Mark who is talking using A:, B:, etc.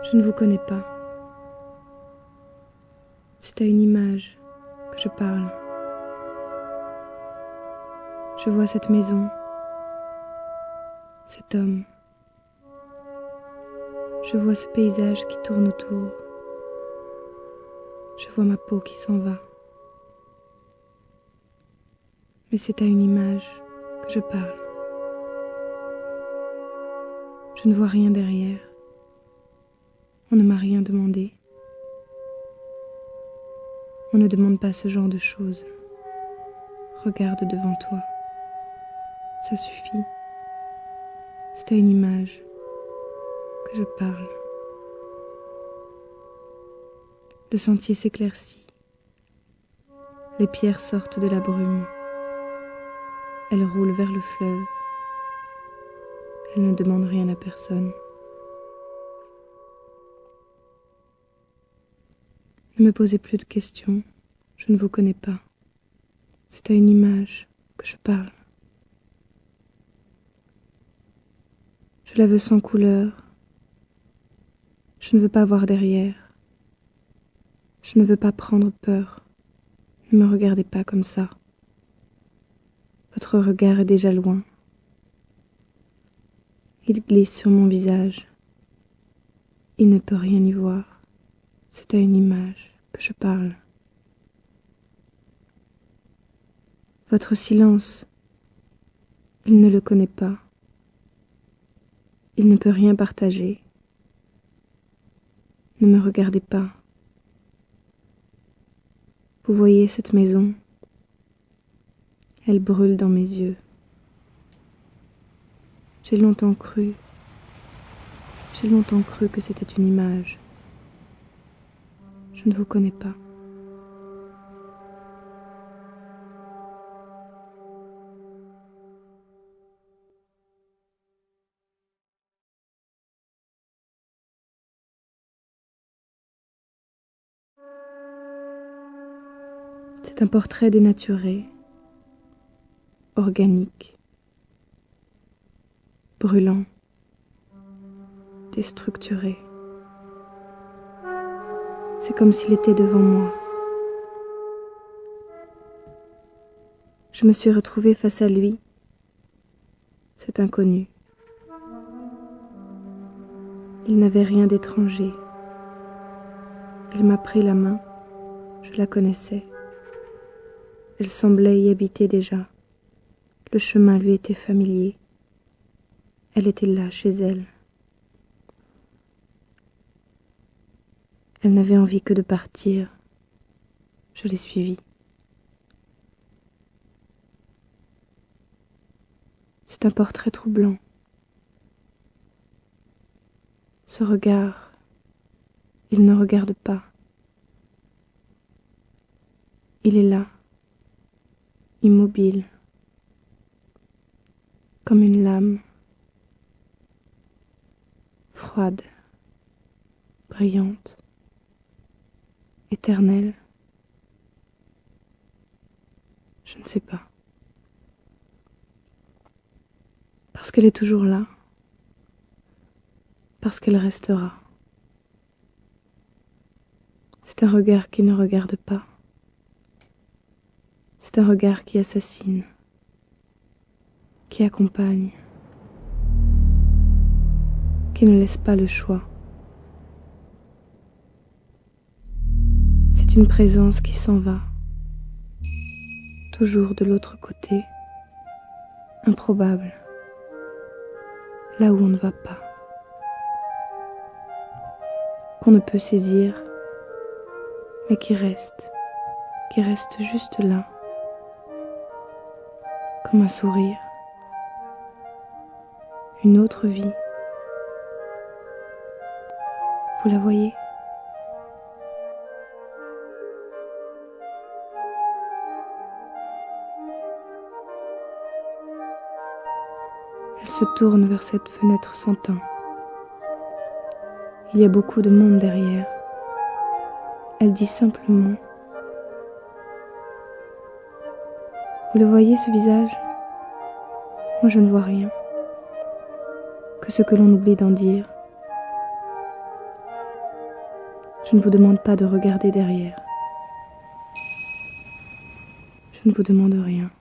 A: Je ne vous connais pas. C'est à une image que je parle. Je vois cette maison, cet homme. Je vois ce paysage qui tourne autour. Je vois ma peau qui s'en va. Mais c'est à une image que je parle. Je ne vois rien derrière. On ne m'a rien demandé. On ne demande pas ce genre de choses. Regarde devant toi. Ça suffit. C'est à une image que je parle. Le sentier s'éclaircit. Les pierres sortent de la brume. Elles roulent vers le fleuve. Elles ne demandent rien à personne. Ne me posez plus de questions. Je ne vous connais pas. C'est à une image que je parle. Je la veux sans couleur. Je ne veux pas voir derrière. Je ne veux pas prendre peur. Ne me regardez pas comme ça. Votre regard est déjà loin. Il glisse sur mon visage. Il ne peut rien y voir. C'est à une image que je parle. Votre silence, il ne le connaît pas. Il ne peut rien partager. Ne me regardez pas. Vous voyez cette maison? Elle brûle dans mes yeux. J'ai longtemps cru que c'était une image. Je ne vous connais pas. C'est un portrait dénaturé, organique, brûlant, déstructuré. C'est comme s'il était devant moi. Je me suis retrouvée face à lui, cet inconnu. Il n'avait rien d'étranger. Il m'a pris la main, je la connaissais. Elle semblait y habiter déjà. Le chemin lui était familier. Elle était là, chez elle. Elle n'avait envie que de partir. Je l'ai suivie. C'est un portrait troublant. Ce regard, il ne regarde pas. Il est là, immobile, comme une lame, froide, brillante, éternelle. Je ne sais pas. Parce qu'elle est toujours là, parce qu'elle restera. C'est un regard qui ne regarde pas. C'est un regard qui assassine, qui accompagne, qui ne laisse pas le choix. C'est une présence qui s'en va, toujours de l'autre côté, improbable, là où on ne va pas, qu'on ne peut saisir, mais qui reste juste là, comme un sourire, une autre vie. Vous la voyez ? Elle se tourne vers cette fenêtre sans teint. Il y a beaucoup de monde derrière. Elle dit simplement: vous le voyez, ce visage ? Moi je ne vois rien, que ce que l'on oublie d'en dire. Je ne vous demande pas de regarder derrière. Je ne vous demande rien.